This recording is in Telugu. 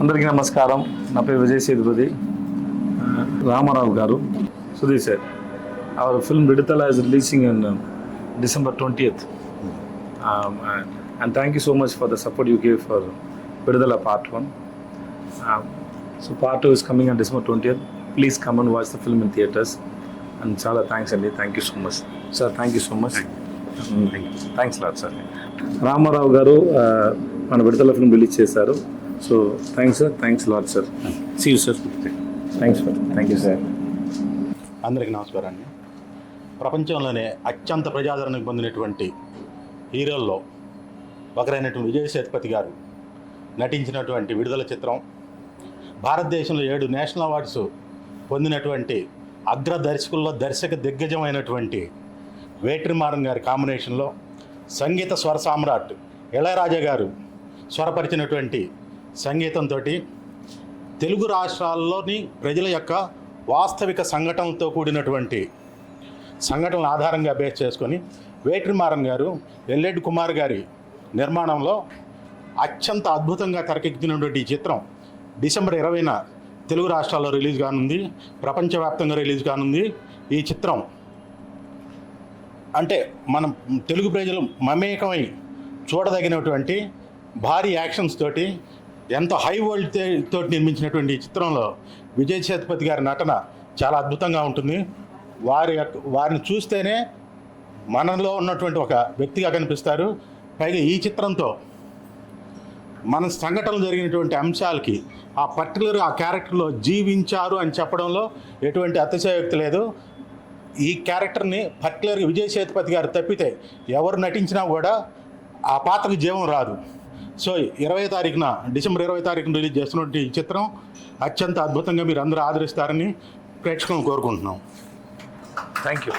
అందరికీ నమస్కారం. నా పేరు విజయ్ సేతుపతి. రామారావు గారు, సుధీర్ సార్, అవర్ ఫిల్మ్ విడుదల is releasing on December 20th. And thank you so much for the support you gave for Vidudala Part 1. So Part 2 is coming on December 20th. Please come and watch the film in theatres. And చాలా థ్యాంక్స్ అండి. Thank you so much sir. Thank you so much. Thanks lot sir. Rama Rao గారు మన విడుదల ఫిల్మ్ రిలీజ్ చేశారు. So thanks sir. Thanks lot sir. See you sir. Thanks sir. Thank you sir. అందరికీ నమస్కారం అండి. ప్రపంచంలోనే అత్యంత ప్రజాదరణకు పొందినటువంటి హీరోల్లో ఒకరైనటువంటి విజయ్ సేతుపతి గారు నటించినటువంటి విడుదల చిత్రం, భారతదేశంలో 7 నేషనల్ అవార్డ్స్ పొందినటువంటి అగ్ర దర్శకుల్లో దర్శక దిగ్గజమైనటువంటి వేట్రిమారన్ గారి కాంబినేషన్లో సంగీత స్వర సామ్రాట్ ఇళయరాజా గారు స్వరపరిచినటువంటి సంగీతంతో తెలుగు రాష్ట్రాల్లోని ప్రజల యొక్క వాస్తవిక సంఘటనలతో కూడినటువంటి సంఘటనల ఆధారంగా బేస్ చేసుకొని వేట్రిమారన్ గారు ఎల్ఎడ్ కుమార్ గారి నిర్మాణంలో అత్యంత అద్భుతంగా తెరకెక్కినటువంటి ఈ చిత్రం డిసెంబర్ 20న తెలుగు రాష్ట్రాల్లో రిలీజ్ కానుంది, ప్రపంచవ్యాప్తంగా రిలీజ్ కానుంది. ఈ చిత్రం అంటే మనం తెలుగు ప్రజలు మమేకమై చూడదగినటువంటి భారీ యాక్షన్స్ తోటి ఎంతో హై వరల్డ్ తోటి నిర్మించినటువంటి ఈ చిత్రంలో విజయ్ సేతుపతి గారి నటన చాలా అద్భుతంగా ఉంటుంది. వారిని చూస్తేనే మనలో ఉన్నటువంటి ఒక వ్యక్తిగా కనిపిస్తారు. పైగా ఈ చిత్రంతో మన సంఘటనలు జరిగినటువంటి అంశాలకి ఆ పర్టికులర్ ఆ క్యారెక్టర్లో జీవించారు అని చెప్పడంలో ఎటువంటి అతిశయోక్తి లేదు. ఈ క్యారెక్టర్ని పర్టికులర్గా విజయ్ సేతుపతి గారు తప్పితే ఎవరు నటించినా కూడా ఆ పాత్రకు జీవం రాదు. సో 20వ తారీఖున డిసెంబర్ 20వ తారీఖున రిలీజ్ చేస్తున్నటువంటి ఈ చిత్రం అత్యంత అద్భుతంగా మీరు అందరూ ఆదరిస్తారని ప్రేక్షకులను కోరుకుంటున్నాం. Thank you.